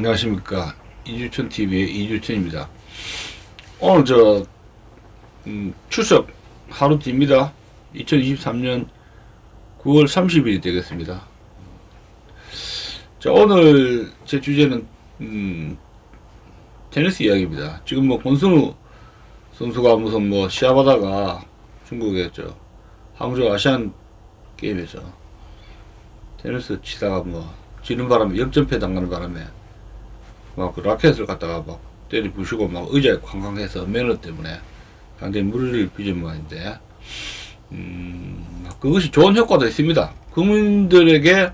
안녕하십니까. 이주천TV의 이주천입니다. 오늘 추석 하루 뒤입니다. 2023년 9월 30일이 되겠습니다. 자, 오늘 제 주제는 테니스 이야기입니다. 지금 권순우 선수가 무슨 시합하다가 중국의 항저우 아시안 게임에서 테니스 치다가 지는 바람에 역전패 당하는 바람에 그 라켓을 갖다가 때리 부수고 의자에 쾅쾅해서 매너 때문에 상당히 무리를 빚은 모양인데, 그것이 좋은 효과도 있습니다. 국민들에게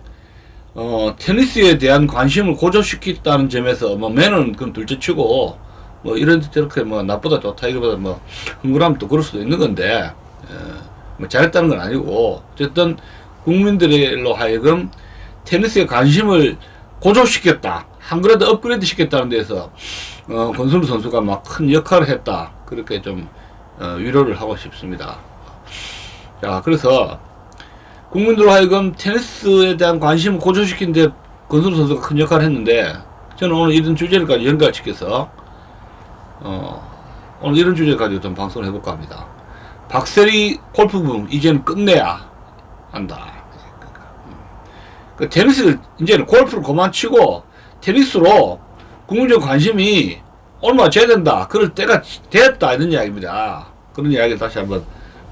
테니스에 대한 관심을 고조시켰다는 점에서 매너는 그건 둘째치고 이런 저렇게 나쁘다 좋다 이거보다 흥분하면 또 그럴 수도 있는 건데, 잘했다는 건 아니고 어쨌든 국민들로 하여금 테니스에 관심을 고조시켰다, 한 그래도 업그레이드 시켰다는 데서 권순우 선수가 큰 역할을 했다, 그렇게 좀 위로를 하고 싶습니다. 자, 그래서 국민들로 하여금 테니스에 대한 관심을 고조시킨 데 권순우 선수가 큰 역할을 했는데, 저는 오늘 이런 주제를까지 연결시켜서 오늘 이런 주제를 가지고 좀 방송을 해볼까 합니다. 박세리 골프붐 이제는 끝내야 한다. 그 테니스를 이제는 골프를 그만 치고 테니스로 국민적 관심이 얼마나 돼야 된다, 그럴 때가 됐다, 이런 이야기입니다. 그런 이야기를 다시 한번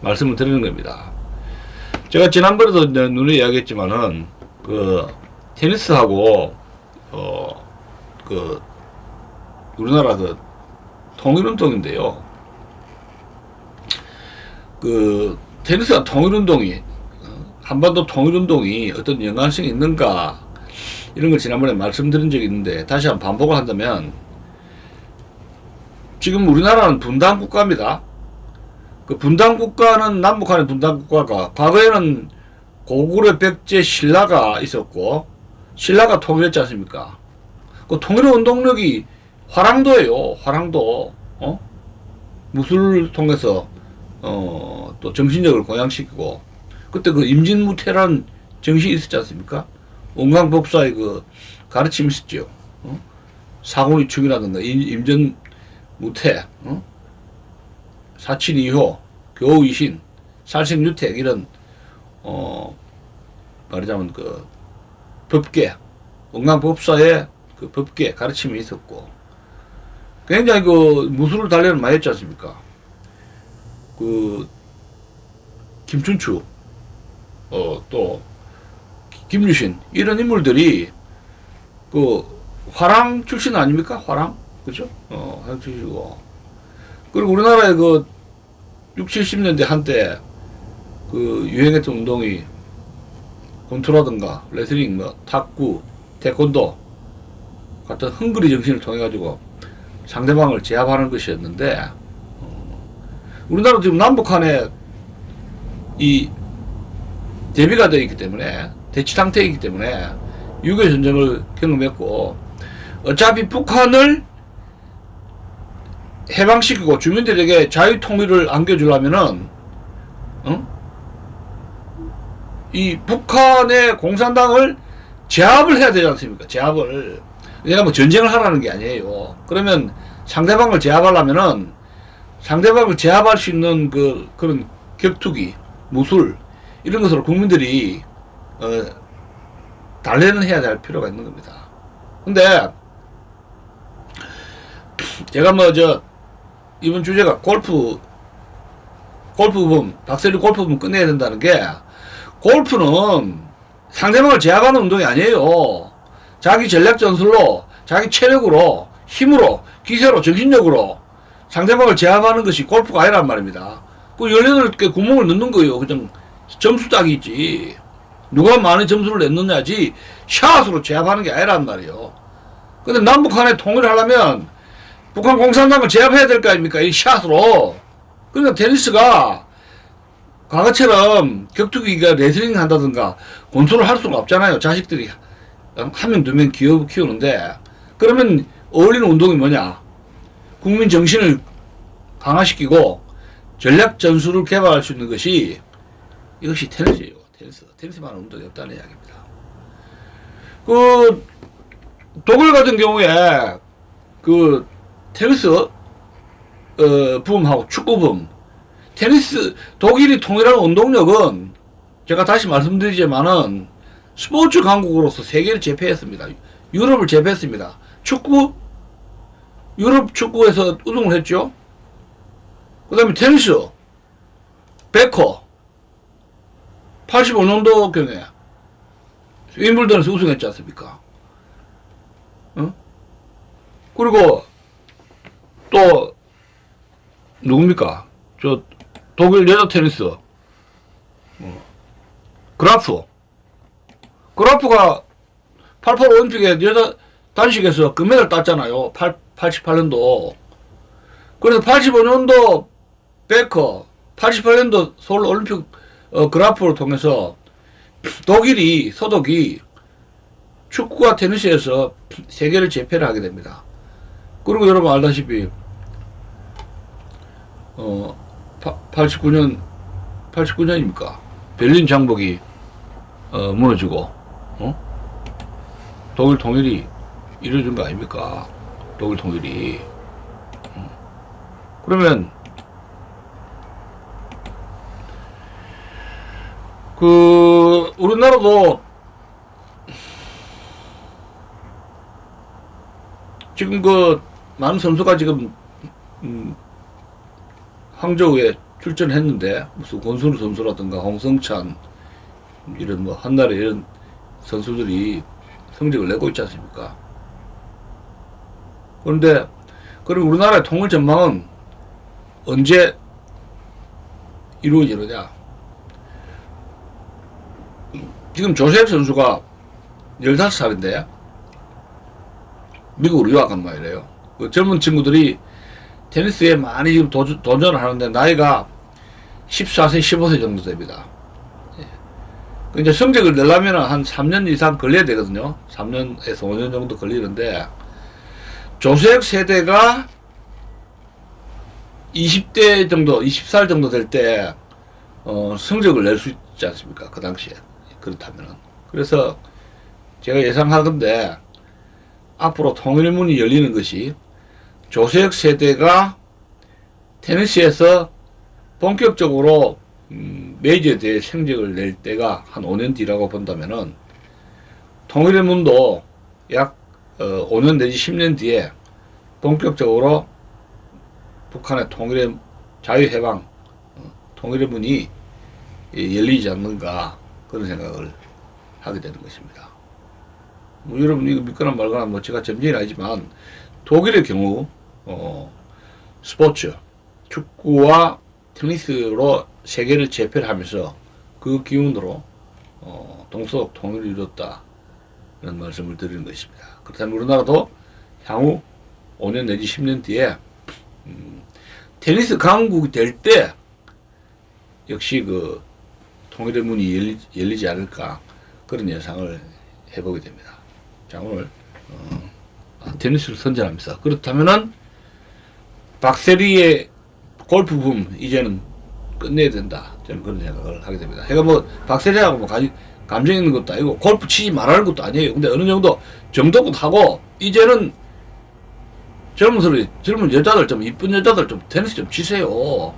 말씀을 드리는 겁니다. 제가 지난번에도 눈에 이야기했지만은 테니스하고 우리나라 통일운동인데요. 테니스와 통일운동이 한반도 통일운동이 어떤 연관성이 있는가, 이런 걸 지난번에 말씀드린 적이 있는데 다시 한번 반복을 한다면, 지금 우리나라는 분단국가입니다. 그 분단국가는, 남북한의 분단국가가 과거에는 고구려 백제 신라가 있었고 신라가 통일했지 않습니까? 그 통일의 운동력이 화랑도예요. 화랑도. 무술을 통해서 또 정신력을 고양시키고, 그때 임진무태라는 정신이 있었지 않습니까? 원광법사의 가르침이 있었죠. 사군위축이라든가 임전무태, 사친이효, 교우이신, 살생유택, 이런 말하자면 법계, 원광법사의 법계 가르침이 있었고, 굉장히 무술을 단련을 많이 했지 않습니까? 김춘추, 또 김유신, 이런 인물들이 화랑 출신 아닙니까? 화랑, 그죠? 화랑 출신이고, 그리고 우리나라의 60, 70년대 한때 유행했던 운동이 권투라든가 레슬링, 탁구, 태권도 같은 헝그리 정신을 통해 가지고 상대방을 제압하는 것이었는데, 우리나라 지금 남북한에 대비가 되어 있기 때문에, 대치 상태이기 때문에 6.25 전쟁을 경험했고, 어차피 북한을 해방시키고 주민들에게 자유통일을 안겨주려면은 이 북한의 공산당을 제압을 해야 되지 않습니까? 제압을. 내가 전쟁을 하라는 게 아니에요. 그러면 상대방을 제압하려면은 상대방을 제압할 수 있는 그런 격투기, 무술, 이런 것으로 국민들이 단련을 해야 될 필요가 있는 겁니다. 근데 제가 이번 주제가 골프붐, 박세리 골프붐 끝내야 된다는 게, 골프는 상대방을 제압하는 운동이 아니에요. 자기 전략 전술로, 자기 체력으로, 힘으로, 기세로, 정신력으로 상대방을 제압하는 것이 골프가 아니란 말입니다. 18개 구멍을 넣는 거예요. 그냥 점수 따기지. 누가 많은 점수를 냈느냐지 샷으로 제압하는 게 아니란 말이에요. 근데 남북한에 통일을 하려면 북한 공산당을 제압해야 될 거 아닙니까? 이 샷으로. 그러니까 테니스가 과거처럼 격투기가 레슬링 한다든가 권투를 할 수가 없잖아요. 자식들이 한 명, 두 명 키우는데, 그러면 어울리는 운동이 뭐냐? 국민 정신을 강화시키고 전략 전술을 개발할 수 있는 것이, 이것이 테니스예요. 테니스만한 운동이 없다는 이야기입니다. 독일 같은 경우에 그 테니스 붐하고 축구 붐, 테니스 독일이 통일한 운동력은 제가 다시 말씀드리지만은 스포츠 강국으로서 세계를 제패했습니다. 유럽을 제패했습니다. 축구, 유럽 축구에서 우승을 했죠. 그 다음에 테니스, 베커, 85년도경에 윈블던에서 우승했지 않습니까? 어? 그리고 또 누굽니까? 저 독일 여자 테니스 그라프가 88 올림픽에 여자 단식에서 금메달 땄잖아요. 88년도. 그래서 85년도 베커, 88년도 서울 올림픽 그라프를 통해서 독일이, 서독이 축구와 테니스에서 세계를 제패를 하게 됩니다. 그리고 여러분 알다시피 89년입니까? 베를린 장벽이 무너지고 독일 통일이 이루어진 거 아닙니까? 독일 통일이. 그러면 우리나라도 지금 많은 선수가 지금 항저우에 출전했는데, 무슨 권순우 선수라든가 홍성찬 이런 한나라 이런 선수들이 성적을 내고 있지 않습니까? 그런데 그럼 우리나라의 통일 전망은 언제 이루어지느냐? 지금 조셉 선수가 15살인데 미국으로 유학간 말이에요. 그 젊은 친구들이 테니스에 많이 지금 도전을 하는데 나이가 14세, 15세 정도 됩니다. 이제 성적을 내려면 한 3년 이상 걸려야 되거든요. 3년에서 5년 정도 걸리는데, 조색 세대가 20대 정도, 20살 정도 될 때, 성적을 낼 수 있지 않습니까? 그 당시에. 그렇다면은. 그래서 제가 예상하건대, 앞으로 통일문이 열리는 것이 조색 세대가 테니스에서 본격적으로 메이저 대회 성적을 낼 때가 한 5년 뒤라고 본다면은 통일의 문도 약 5년 내지 10년 뒤에 본격적으로 북한의 통일의 자유해방, 통일의 문이 열리지 않는가, 그런 생각을 하게 되는 것입니다. 여러분 이거 믿거나 말거나 제가 점쟁이는 아니지만 독일의 경우 스포츠, 축구와 테니스로 세계를 제패를 하면서 그 기운으로 동서독 통일을 이뤘다, 이런 말씀을 드리는 것입니다. 그렇다면 우리나라도 향후 5년 내지 10년 뒤에 테니스 강국이 될 때 역시 그 통일의 문이 열리지 않을까, 그런 예상을 해보게 됩니다. 자, 오늘 테니스를 선전합니다. 그렇다면은 박세리의 골프 붐 이제는 끝내야 된다, 저는 그런 생각을 하게 됩니다. 그러니까 박세리하고 감정 있는 것도 아니고 골프 치지 말라는 것도 아니에요. 근데 어느 정도 정도껏 하고, 이제는 젊은 여자들, 좀 이쁜 여자들 좀 테니스 좀 치세요.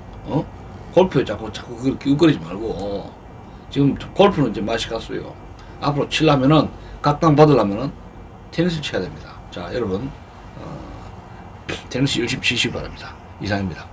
골프에 자꾸 그걸 기웃거리지 말고. 지금 골프는 이제 맛이 갔어요. 앞으로 치려면은, 각광 받으려면은 테니스 쳐야 됩니다. 자, 여러분 테니스 열심히 치시기 바랍니다. 이상입니다.